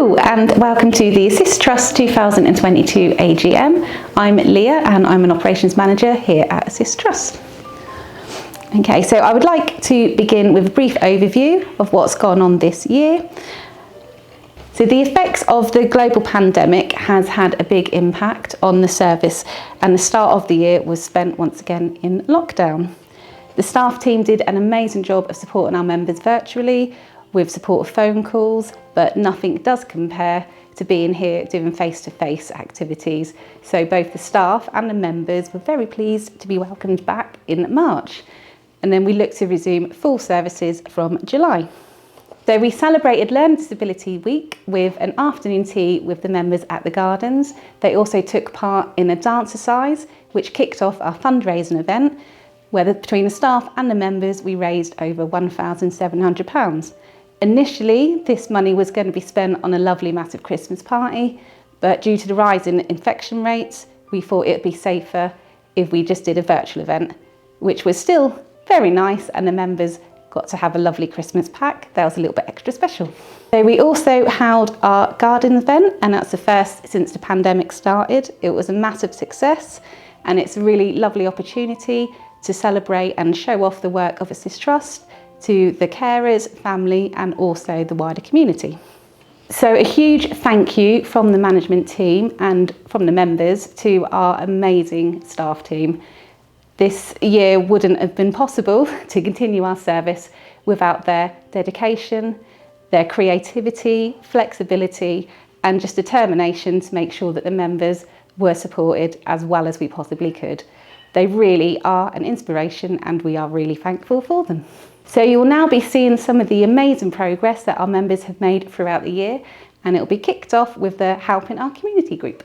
Hello and welcome to the Assist Trust 2022 AGM. I'm Leah and I'm an Operations Manager here at Assist Trust. Okay, so I would like to begin with a brief overview of what's gone on this year. So the effects of the global pandemic has had a big impact on the service, and the start of the year was spent once again in lockdown. The staff team did an amazing job of supporting our members virtually with support of phone calls, but nothing does compare to being here doing face-to-face activities. So both the staff and the members were very pleased to be welcomed back in March. And then we look to resume full services from July. So we celebrated Learning Disability Week with an afternoon tea with the members at the Gardens. They also took part in a dance-a-size, which kicked off our fundraising event, where between the staff and the members we raised over £1,700. Initially, this money was going to be spent on a lovely massive Christmas party, but due to the rise in infection rates, we thought it'd be safer if we just did a virtual event, which was still very nice, and the members got to have a lovely Christmas pack. That was a little bit extra special. So we also held our garden event, and that's the first since the pandemic started. It was a massive success, and it's a really lovely opportunity to celebrate and show off the work of Assist Trust to the carers, family, and also the wider community. So a huge thank you from the management team and from the members to our amazing staff team. This year wouldn't have been possible to continue our service without their dedication, their creativity, flexibility, and just determination to make sure that the members were supported as well as we possibly could. They really are an inspiration, and we are really thankful for them. So you'll now be seeing some of the amazing progress that our members have made throughout the year, and it'll be kicked off with the Helping Our Community group.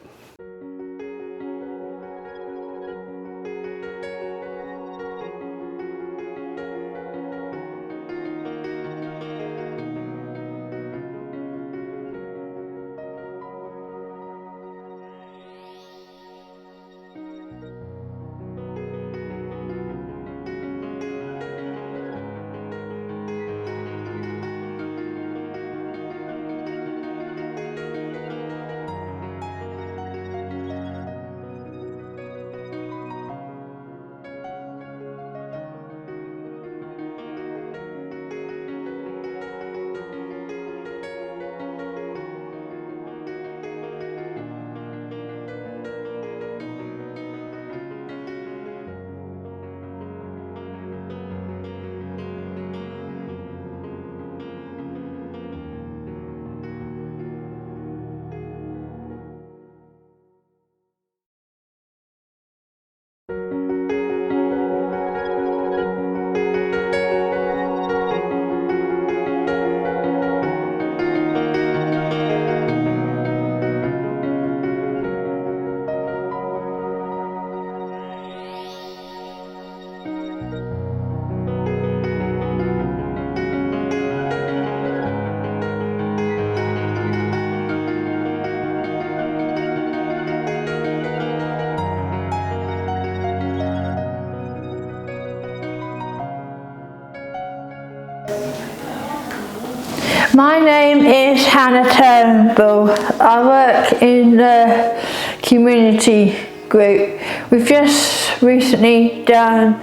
My name is Hannah Turnbull. I work in the community group. We've just recently done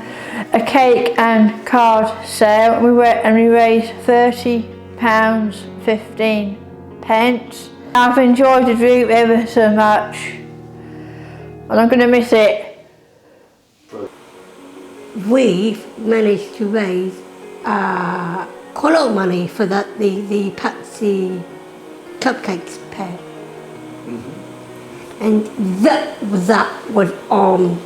a cake and card sale. We raised £30.15. I've enjoyed the group ever so much, and I'm going to miss it. We've managed to raise quite a lot of money for the Patsy cupcakes pair. And that was on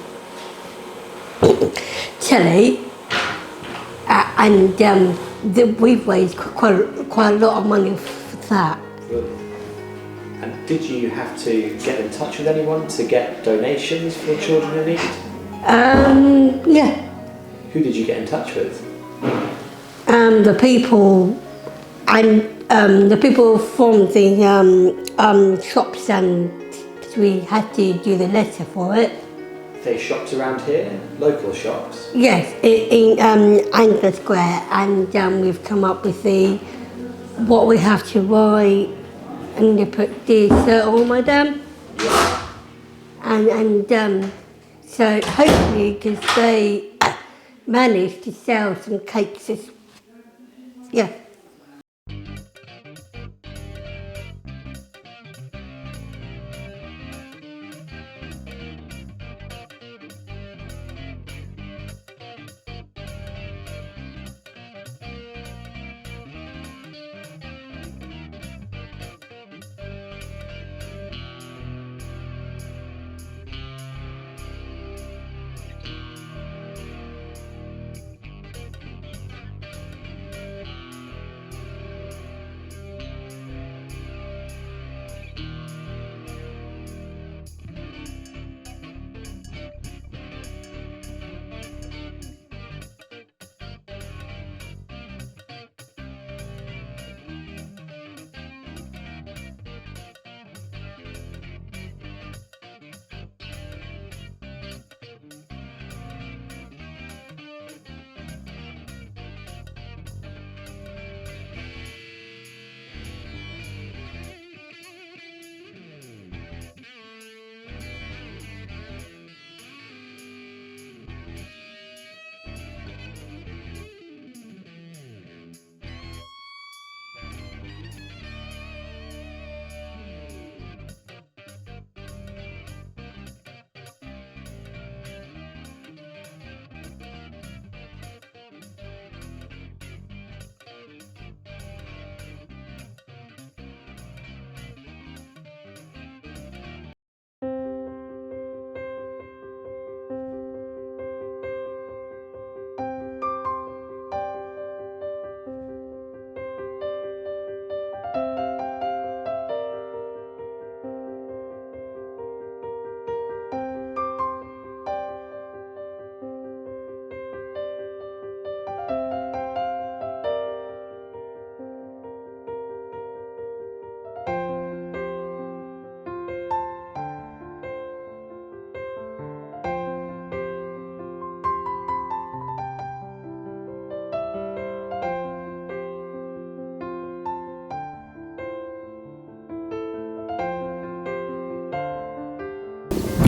telly, and we've raised quite a lot of money for that. And did you have to get in touch with anyone to get donations for children in need? Yeah. Who did you get in touch with? The people from the shops, and we had to do the letter for it. They shops around here, local shops? Yes, in Angler Square, and we've come up with what we have to write, I'm going to put dessert on my them. And so hopefully, because they managed to sell some cakes, yeah.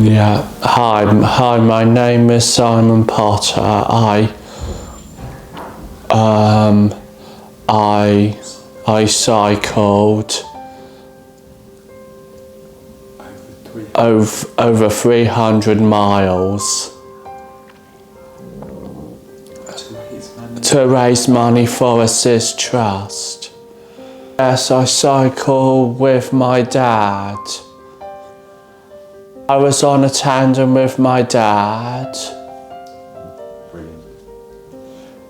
Yeah, hi, my name is Simon Potter. I cycled over 300 miles to raise money for Assist Trust. Yes, I cycle with my dad. I was on a tandem with my dad. Brilliant.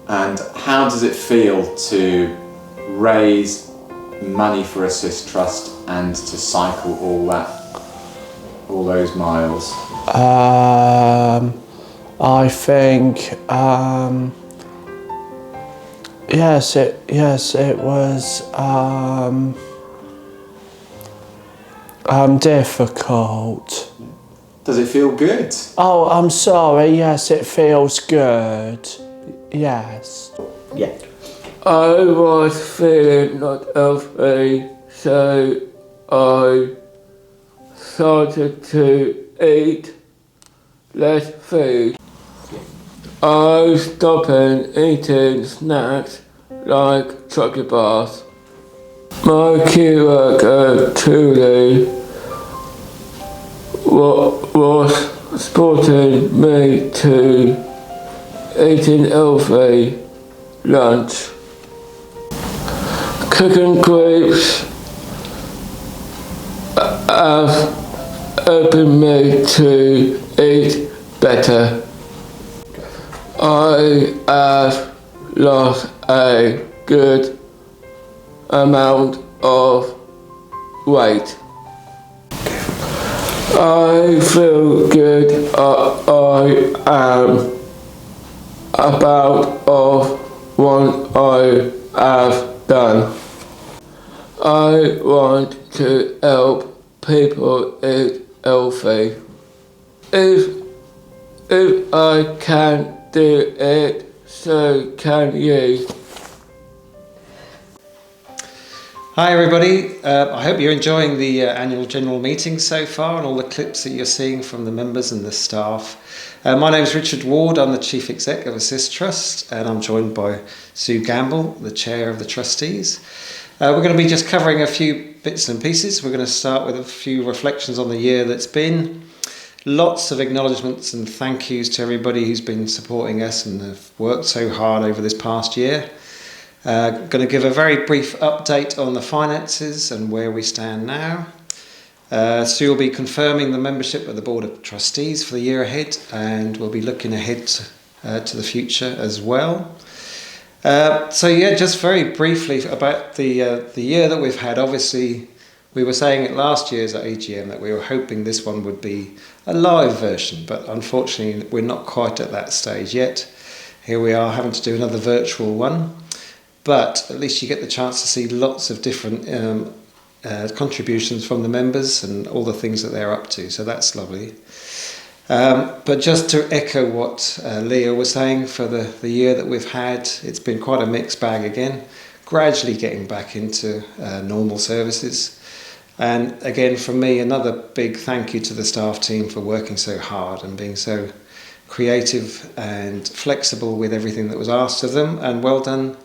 And how does it feel to raise money for Assist Trust and to cycle all those miles? I think yes, it was difficult. Does it feel good? Oh, I'm sorry. Yes, it feels good. Yes. Yeah. I was feeling not healthy, so I started to eat less food. I stopped eating snacks like chocolate bars. My key worker, Trudy, was supporting me to eating healthy lunch. Cooking grapes have helped me to eat better. I have lost a good amount of weight. I feel good. I am about of what I have done. I want to help people eat healthy. If I can do it, so can you. Hi everybody, I hope you're enjoying the annual general meeting so far and all the clips that you're seeing from the members and the staff. My name is Richard Ward, I'm the Chief Exec of Assist Trust, and I'm joined by Sue Gamble, the Chair of the Trustees. We're going to be just covering a few bits and pieces. We're going to start with a few reflections on the year that's been. Lots of acknowledgements and thank yous to everybody who's been supporting us and have worked so hard over this past year. Going to give a very brief update on the finances and where we stand now. Sue will be confirming the membership of the Board of Trustees for the year ahead, and we'll be looking ahead to the future as well. Just very briefly about the year that we've had. Obviously, we were saying at last year's AGM that we were hoping this one would be a live version, but unfortunately we're not quite at that stage yet. Here we are having to do another virtual one. But at least you get the chance to see lots of different contributions from the members and all the things that they're up to, so that's lovely. But just to echo what Leah was saying, for the year that we've had, it's been quite a mixed bag again, gradually getting back into normal services. And again, from me, another big thank you to the staff team for working so hard and being so creative and flexible with everything that was asked of them, and well done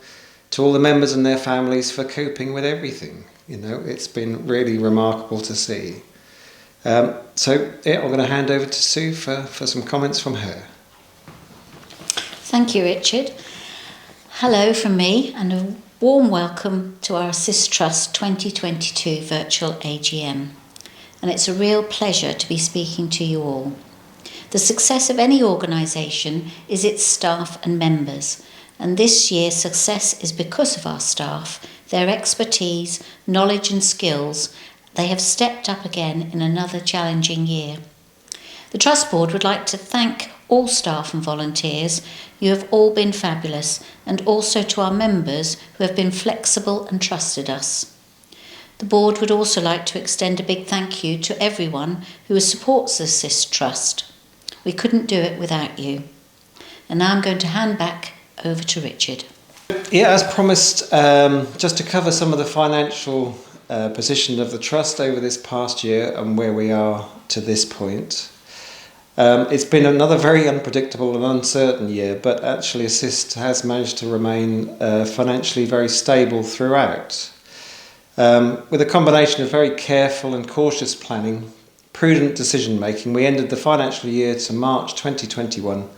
to all the members and their families for coping with everything. You know, it's been really remarkable to see. I'm going to hand over to Sue for some comments from her. Thank you, Richard. Hello from me and a warm welcome to our Assist Trust 2022 virtual AGM. And it's a real pleasure to be speaking to you all. The success of any organisation is its staff and members. And this year's success is because of our staff, their expertise, knowledge and skills. They have stepped up again in another challenging year. The Trust Board would like to thank all staff and volunteers. You have all been fabulous, and also to our members who have been flexible and trusted us. The Board would also like to extend a big thank you to everyone who supports the Assist Trust. We couldn't do it without you. And now I'm going to hand back over to Richard. Yeah, as promised, just to cover some of the financial position of the Trust over this past year and where we are to this point. It's been another very unpredictable and uncertain year, but actually Assist has managed to remain financially very stable throughout. With a combination of very careful and cautious planning, prudent decision making, we ended the financial year to March 2021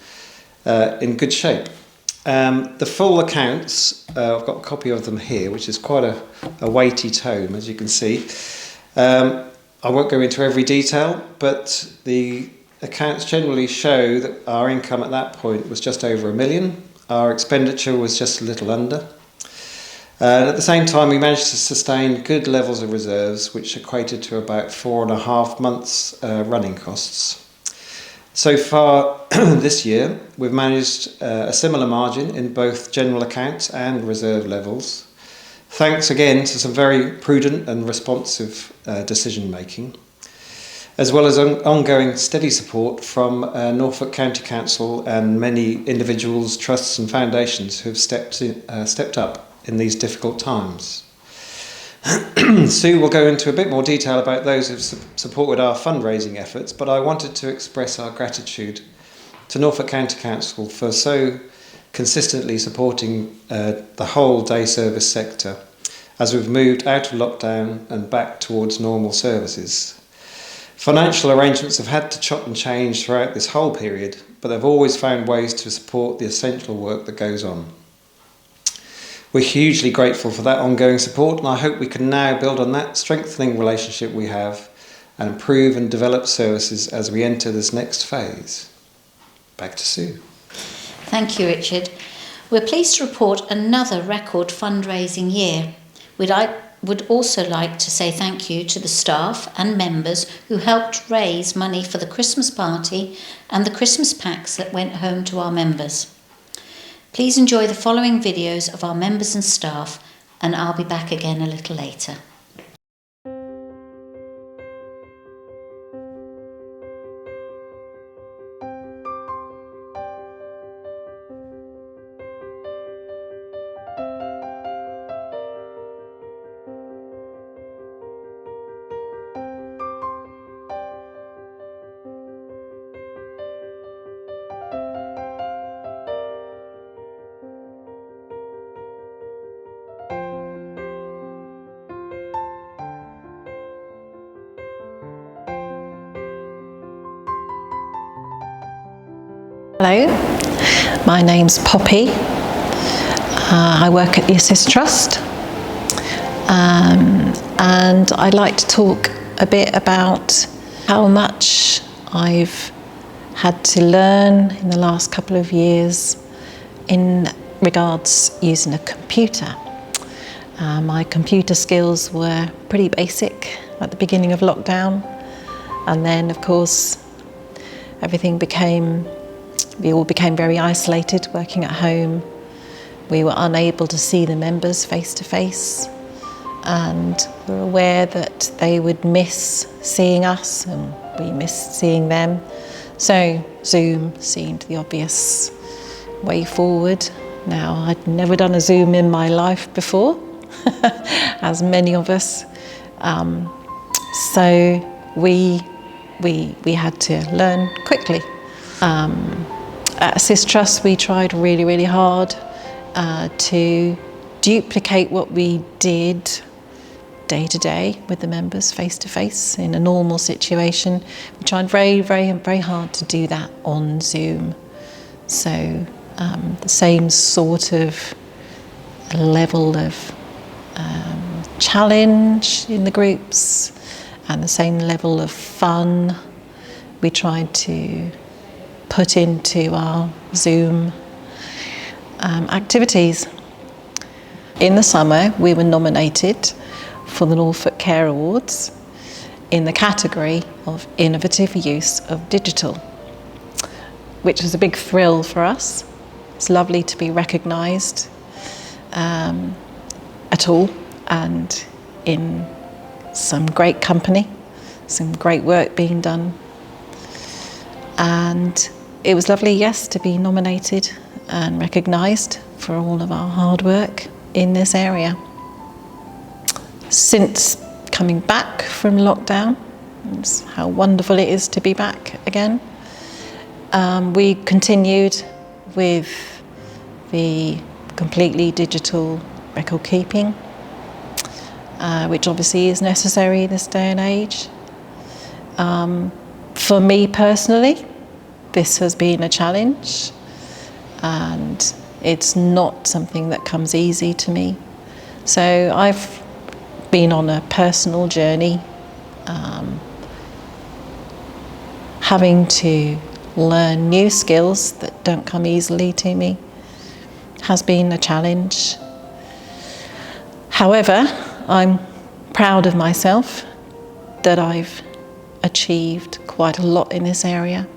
in good shape. The full accounts, I've got a copy of them here, which is quite a weighty tome, as you can see. I won't go into every detail, but the accounts generally show that our income at that point was just over £1 million. Our expenditure was just a little under. And at the same time, we managed to sustain good levels of reserves, which equated to about 4.5 months running costs. So far this year, we've managed a similar margin in both general accounts and reserve levels, thanks again to some very prudent and responsive decision making, as well as ongoing steady support from Norfolk County Council and many individuals, trusts and foundations who have stepped up in these difficult times. Sue will go into a bit more detail about those who've supported our fundraising efforts, but I wanted to express our gratitude to Norfolk County Council for so consistently supporting the whole day service sector as we've moved out of lockdown and back towards normal services. Financial arrangements have had to chop and change throughout this whole period, but they've always found ways to support the essential work that goes on. We're hugely grateful for that ongoing support, and I hope we can now build on that strengthening relationship we have and improve and develop services as we enter this next phase. Back to Sue. Thank you, Richard. We're pleased to report another record fundraising year. Would also like to say thank you to the staff and members who helped raise money for the Christmas party and the Christmas packs that went home to our members. Please enjoy the following videos of our members and staff, and I'll be back again a little later. Hello, my name's Poppy. I work at the Assist Trust, and I'd like to talk a bit about how much I've had to learn in the last couple of years in regards using a computer. My computer skills were pretty basic at the beginning of lockdown, and then of course we all became very isolated, working at home. We were unable to see the members face to face, and we were aware that they would miss seeing us and we missed seeing them. So Zoom seemed the obvious way forward. Now, I'd never done a Zoom in my life before, as many of us. So we had to learn quickly. At Assist Trust, we tried really, really hard to duplicate what we did day to day with the members face to face in a normal situation. We tried very, very, very hard to do that on Zoom. So the same sort of level of challenge in the groups and the same level of fun we tried to put into our Zoom activities. In the summer, we were nominated for the Norfolk Care Awards in the category of innovative use of digital, which was a big thrill for us. It's lovely to be recognised at all, and in some great company, some great work being done. And it was lovely, yes, to be nominated and recognised for all of our hard work in this area. Since coming back from lockdown, it's how wonderful it is to be back again. We continued with the completely digital record keeping, which obviously is necessary this day and age. For me personally, this has been a challenge, and it's not something that comes easy to me. So I've been on a personal journey, having to learn new skills that don't come easily to me has been a challenge. However, I'm proud of myself that I've achieved quite a lot in this area.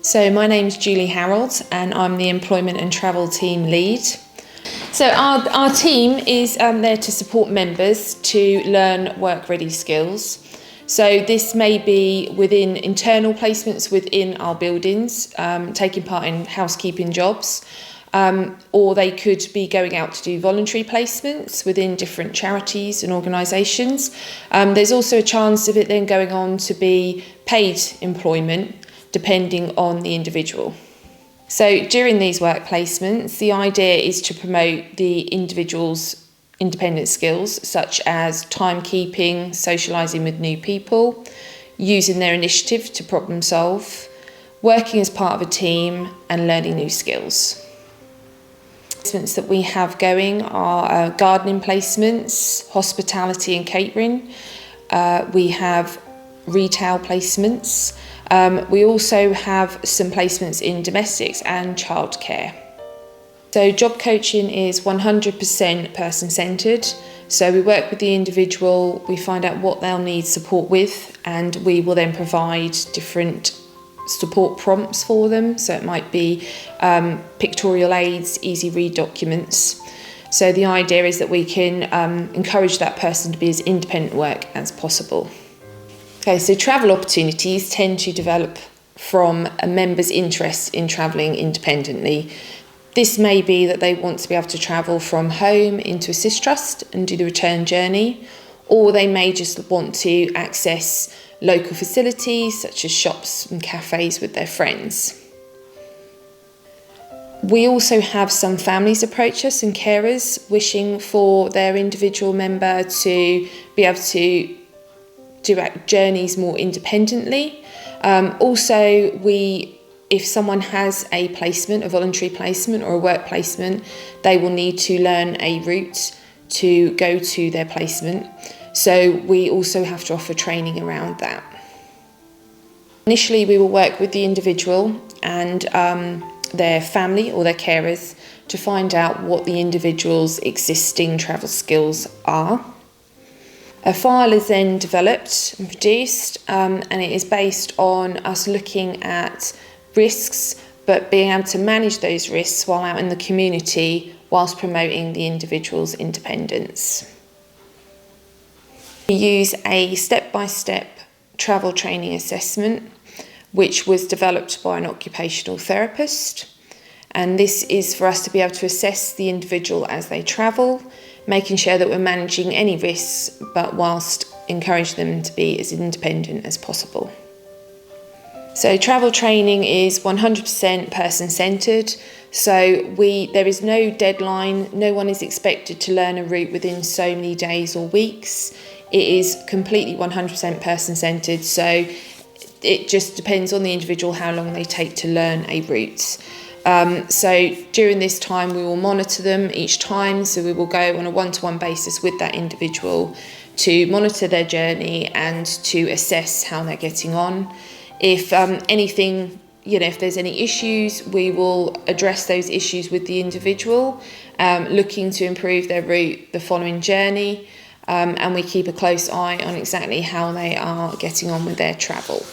So my name's Julie Harold and I'm the Employment and Travel Team Lead. So our team is there to support members to learn work-ready skills. So this may be within internal placements within our buildings, taking part in housekeeping jobs, or they could be going out to do voluntary placements within different charities and organisations. There's also a chance of it then going on to be paid employment, depending on the individual. So during these work placements, the idea is to promote the individual's independent skills, such as timekeeping, socialising with new people, using their initiative to problem solve, working as part of a team and learning new skills. Placements that we have going are gardening placements, hospitality and catering. We have retail placements. We also have some placements in domestics and childcare. So job coaching is 100% person-centred. So we work with the individual, we find out what they'll need support with, and we will then provide different support prompts for them. So it might be pictorial aids, easy read documents. So the idea is that we can encourage that person to be as independent at work as possible. Okay, so travel opportunities tend to develop from a member's interest in travelling independently. This may be that they want to be able to travel from home into Assist Trust and do the return journey, or they may just want to access local facilities such as shops and cafes with their friends. We also have some families approach us and carers wishing for their individual member to be able to do journeys more independently. Also, we if someone has a placement, a voluntary placement or a work placement, they will need to learn a route to go to their placement. So we also have to offer training around that. Initially, we will work with the individual and their family or their carers to find out what the individual's existing travel skills are. A file is then developed and produced, and it is based on us looking at risks, but being able to manage those risks while out in the community whilst promoting the individual's independence. We use a step-by-step travel training assessment, which was developed by an occupational therapist. And this is for us to be able to assess the individual as they travel, making sure that we're managing any risks, but whilst encouraging them to be as independent as possible. So travel training is 100% person-centred, so there is no deadline, no one is expected to learn a route within so many days or weeks. It is completely 100% person-centred, so it just depends on the individual how long they take to learn a route. So during this time we will monitor them each time, so we will go on a one-to-one basis with that individual to monitor their journey and to assess how they're getting on. If if there's any issues, we will address those issues with the individual, looking to improve their route the following journey, and we keep a close eye on exactly how they are getting on with their travel.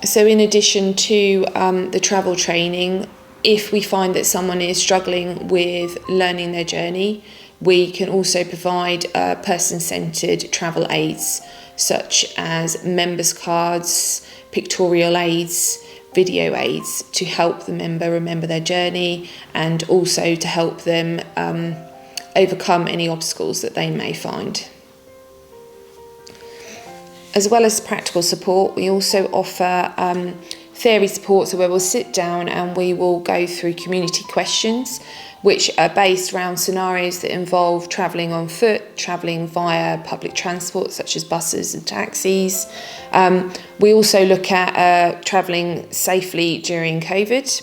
So in addition to the travel training, if we find that someone is struggling with learning their journey, we can also provide person-centred travel aids, such as members' cards, pictorial aids, video aids, to help the member remember their journey and also to help them overcome any obstacles that they may find. As well as practical support, we also offer theory support, so where we'll sit down and we will go through community questions which are based around scenarios that involve travelling on foot, travelling via public transport such as buses and taxis. We also look at travelling safely during COVID.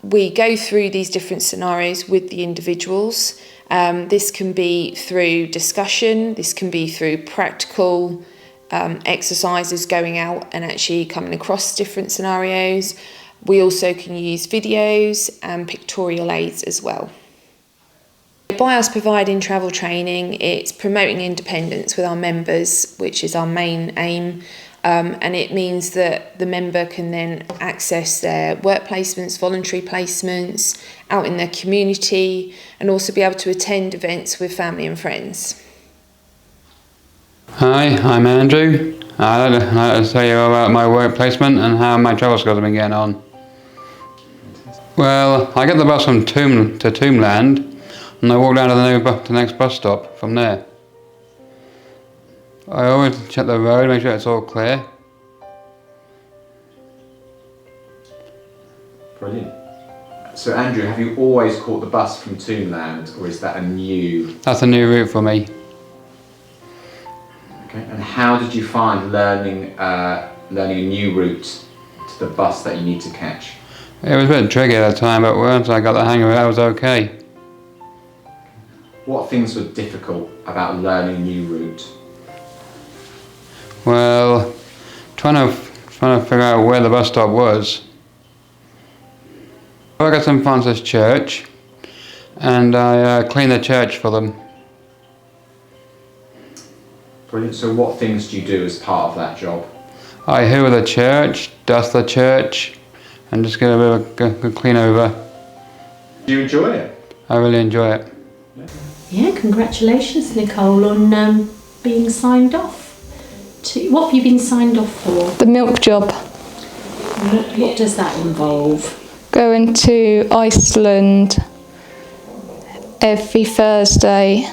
We go through these different scenarios with the individuals. This can be through discussion, this can be through practical exercises, going out and actually coming across different scenarios. We also can use videos and pictorial aids as well. By us providing travel training, it's promoting independence with our members, which is our main aim, and it means that the member can then access their work placements, voluntary placements, out in their community, and also be able to attend events with family and friends. Hi, I'm Andrew. I'd like to tell you about my work placement and how my travel skills have been getting on. Well, I get the bus from Tombland and I walk down to the next bus stop from there. I always check the road, make sure it's all clear. Brilliant. So Andrew, have you always caught the bus from Tombland, or is that a new... That's a new route for me. Okay, and how did you find learning a new route to the bus that you need to catch? It was a bit tricky at the time, but once I got the hang of it, I was okay. What things were difficult about learning a new route? Well, trying to figure out where the bus stop was. I got St Francis Church, and I cleaned the church for them. Brilliant. So what things do you do as part of that job? I hoover the church, dust the church, and just get a bit of a clean over. Do you enjoy it? I really enjoy it. Yeah, congratulations, Nicole, on being signed off. What have you been signed off for? The milk job. What does that involve? Going to Iceland every Thursday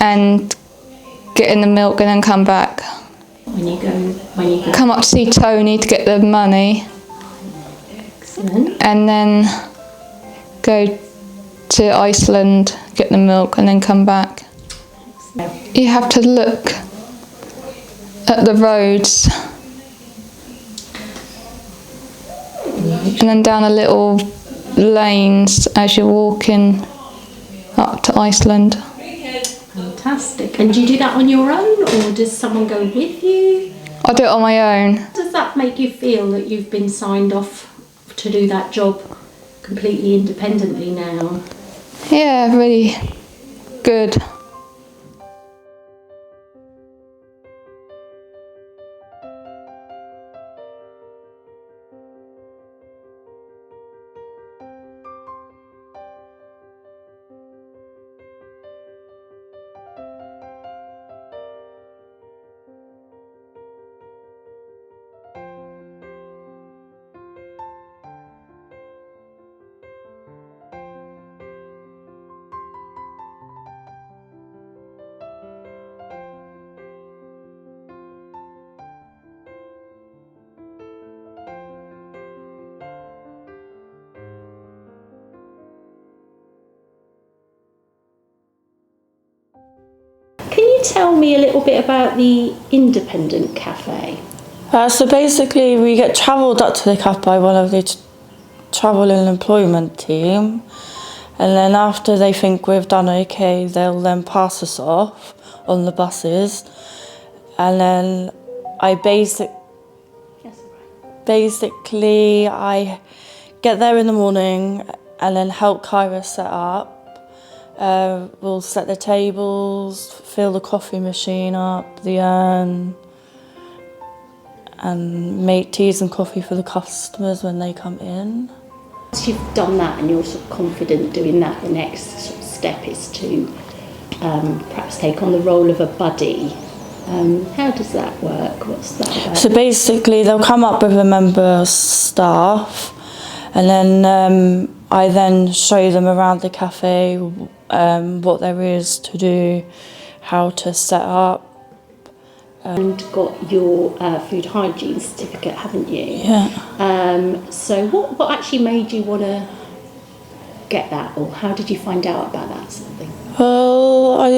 and getting the milk and then come back. When you go. Come up to see Tony to get the money. Excellent. And then go to Iceland, get the milk and then come back. Excellent. You have to look at the roads and then down a little lanes as you're walking up to Iceland. Fantastic. And do you do that on your own, or does someone go with you? I do it on my own. Does that make you feel that you've been signed off to do that job completely independently now? Yeah, really good. Can you tell me a little bit about the independent cafe? So basically we get travelled up to the cafe by one of the travel and employment team, and then after they think we've done okay, they'll then pass us off on the buses, and then I basically I get there in the morning and then help Kyra set up. We'll set the tables, fill the coffee machine up, the urn, and make teas and coffee for the customers when they come in. Once you've done that and you're sort of confident doing that, the next sort of step is to perhaps take on the role of a buddy. How does that work? What's that about? So basically they'll come up with a member of staff, and then I then show them around the cafe, what there is to do, how to set up. And got your food hygiene certificate, haven't you? Yeah. So what actually made you want to get that, or how did you find out about that sort of thing? Well, I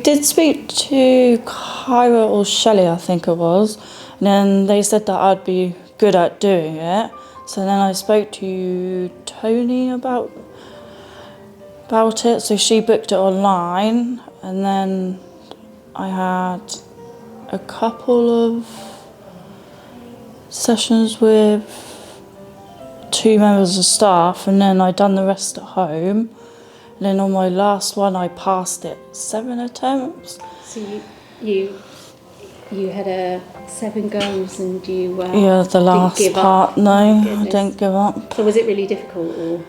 did speak to Kyra or Shelley, I think it was, and then they said that I'd be good at doing it. So then I spoke to Tony about it, so she booked it online, and then I had a couple of sessions with 2 members of staff, and then I'd done the rest at home. And then on my last one, I passed it 7 attempts. So you had 7 goes, and you yeah, the last didn't give part, up. no, I Goodness. didn't give up. So was it really difficult, or?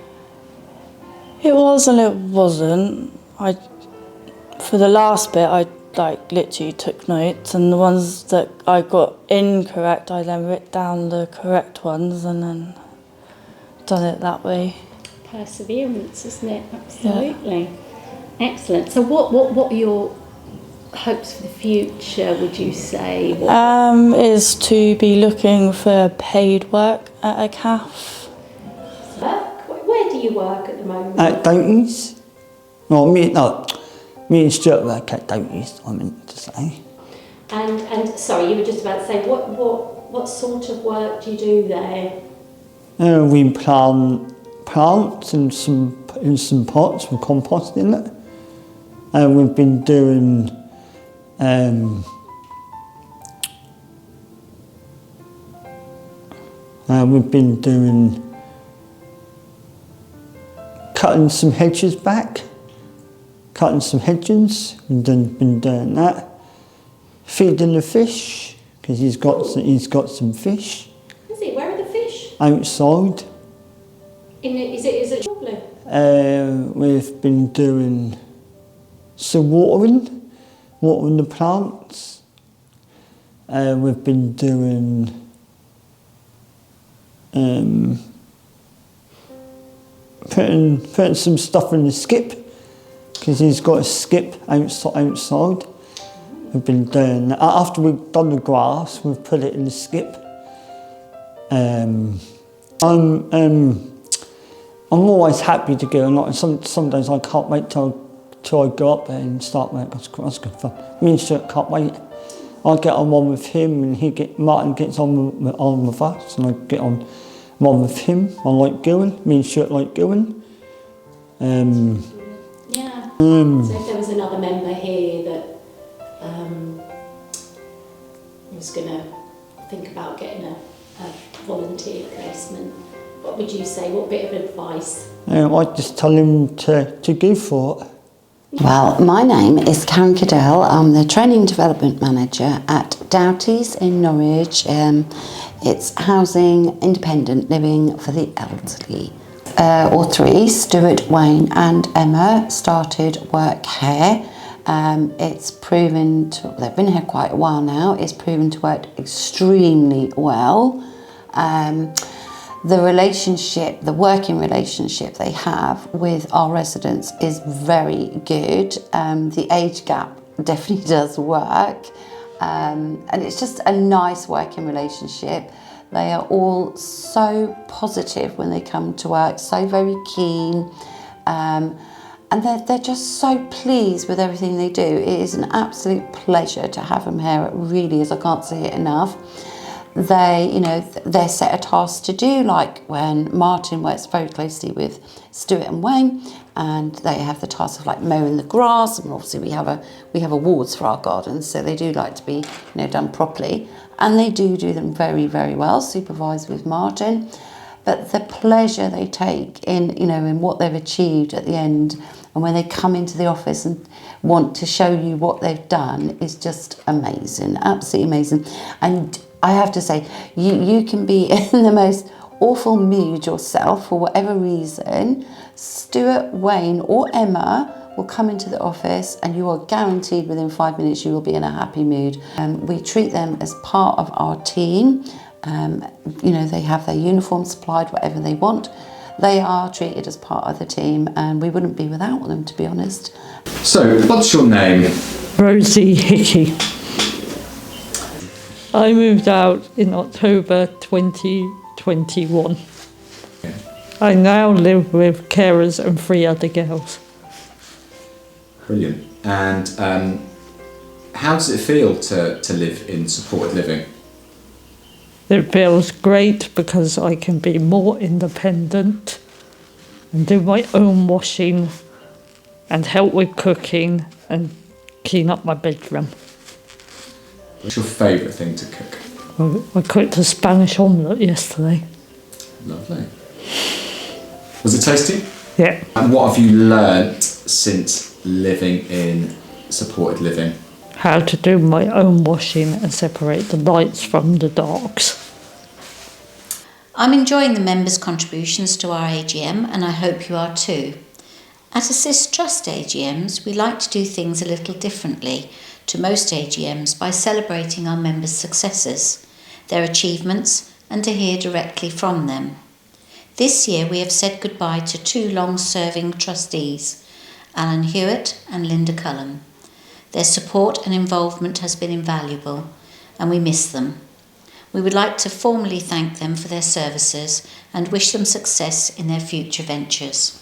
It was and it wasn't. For the last bit, I literally took notes, and the ones that I got incorrect, I then wrote down the correct ones and then done it that way. Perseverance, isn't it? Absolutely. Yeah. Excellent. So what are your hopes for the future, would you say? Is to be looking for paid work at a cafe. Where do you work at the moment? At Downey's. Me and Stuart work at Downey's, I meant to say. And sorry, you were just about to say, what sort of work do you do there? We plant plants in some pots with compost in it. We've been doing cutting some hedges back, cutting some hedges, we've been doing that. Feeding the fish, because he's got some fish. Is it? Where are the fish? Outside. Is it lovely? We've been doing some watering the plants. We've been doing putting some stuff in the skip, because he's got a skip outside. We've been doing that. After we've done the grass, we've put it in the skip. I'm always happy to go, and some days I can't wait till I go up there and start work. That's good fun. Me and Stuart can't wait. I get on one with him, and Martin gets on with us, and I get on rather with him. I like going, me and Stuart like going. Yeah. So if there was another member here that was going to think about getting a volunteer placement, what would you say? What bit of advice? I'd just tell him to go for it. Well, my name is Karen Cadell. I'm the Training and Development Manager at Doughty's in Norwich. It's housing, independent living for the elderly. All three, Stuart, Wayne and Emma, started work here. It's proven to, they've been here quite a while now, it's proven to work extremely well. The relationship, the working relationship they have with our residents is very good. The age gap definitely does work. And it's just a nice working relationship. They are all so positive when they come to work, so very keen. And they're just so pleased with everything they do. It is an absolute pleasure to have them here. It really is, I can't say it enough. They're set a task to do, like when Martin works very closely with Stuart and Wayne, and they have the task of like mowing the grass, and obviously we have awards for our gardens, so they do like to be done properly, and they do them very, very well, supervised with Martin. But the pleasure they take in what they've achieved at the end, and when they come into the office and want to show you what they've done, is just amazing, absolutely amazing. And I have to say, you can be in the most awful mood yourself for whatever reason. Stuart, Wayne or Emma will come into the office and you are guaranteed within 5 minutes you will be in a happy mood. We treat them as part of our team. They have their uniform supplied, whatever they want. They are treated as part of the team, and we wouldn't be without them, to be honest. So, what's your name? Rosie Hickey. I moved out in October 2021. I now live with carers and 3 other girls. Brilliant. And how does it feel to live in supported living? It feels great because I can be more independent and do my own washing and help with cooking and clean up my bedroom. What's your favourite thing to cook? I cooked a Spanish omelette yesterday. Lovely. Was it tasty? Yeah. And what have you learnt since living in supported living? How to do my own washing and separate the lights from the darks. I'm enjoying the members' contributions to our AGM, and I hope you are too. At Assist Trust AGMs, we like to do things a little differently to most AGMs by celebrating our members' successes, their achievements, and to hear directly from them. This year we have said goodbye to 2 long-serving trustees, Alan Hewitt and Linda Cullum. Their support and involvement has been invaluable, and we miss them. We would like to formally thank them for their services and wish them success in their future ventures.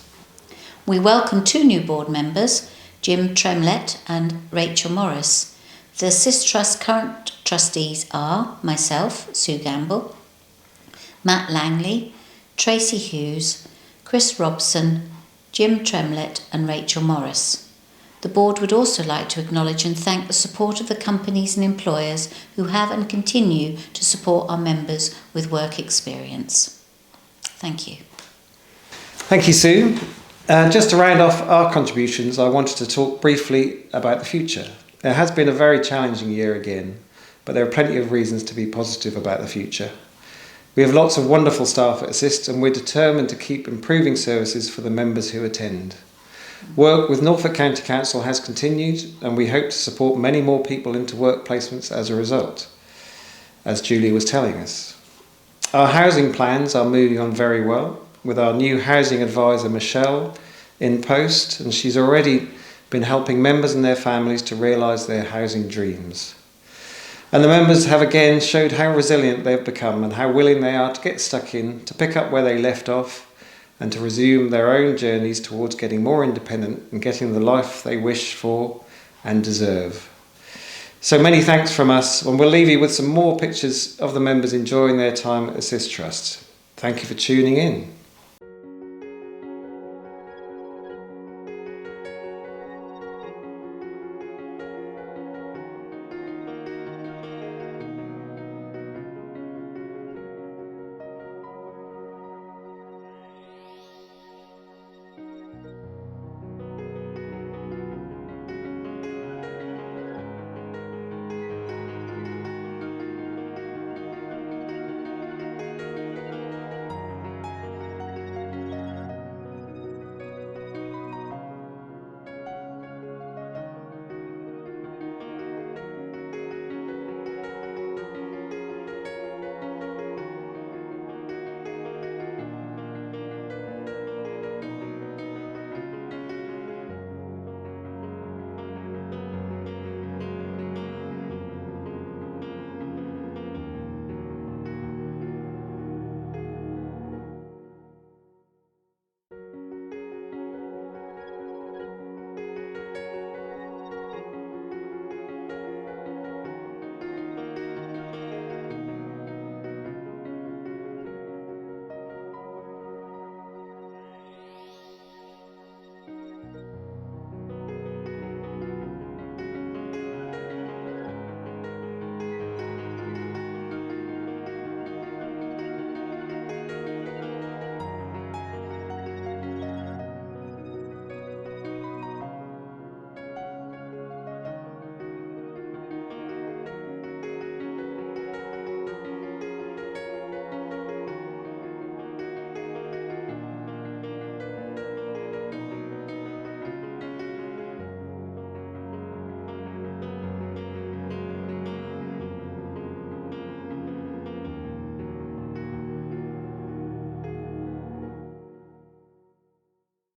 We welcome 2 new board members, Jim Tremlett and Rachel Morris. The Assist Trust current trustees are myself, Sue Gamble, Matt Langley, Tracy Hughes, Chris Robson, Jim Tremlett and Rachel Morris. The board would also like to acknowledge and thank the support of the companies and employers who have and continue to support our members with work experience. Thank you. Thank you, Sue. Just to round off our contributions, I wanted to talk briefly about the future. It has been a very challenging year again, but there are plenty of reasons to be positive about the future. We have lots of wonderful staff at Assist, and we're determined to keep improving services for the members who attend. Work with Norfolk County Council has continued, and we hope to support many more people into work placements as a result, as Julie was telling us. Our housing plans are moving on very well, with our new housing advisor Michelle in post, and she's already been helping members and their families to realise their housing dreams. And the members have again showed how resilient they've become and how willing they are to get stuck in, to pick up where they left off, and to resume their own journeys towards getting more independent and getting the life they wish for and deserve. So many thanks from us, and we'll leave you with some more pictures of the members enjoying their time at Assist Trust. Thank you for tuning in.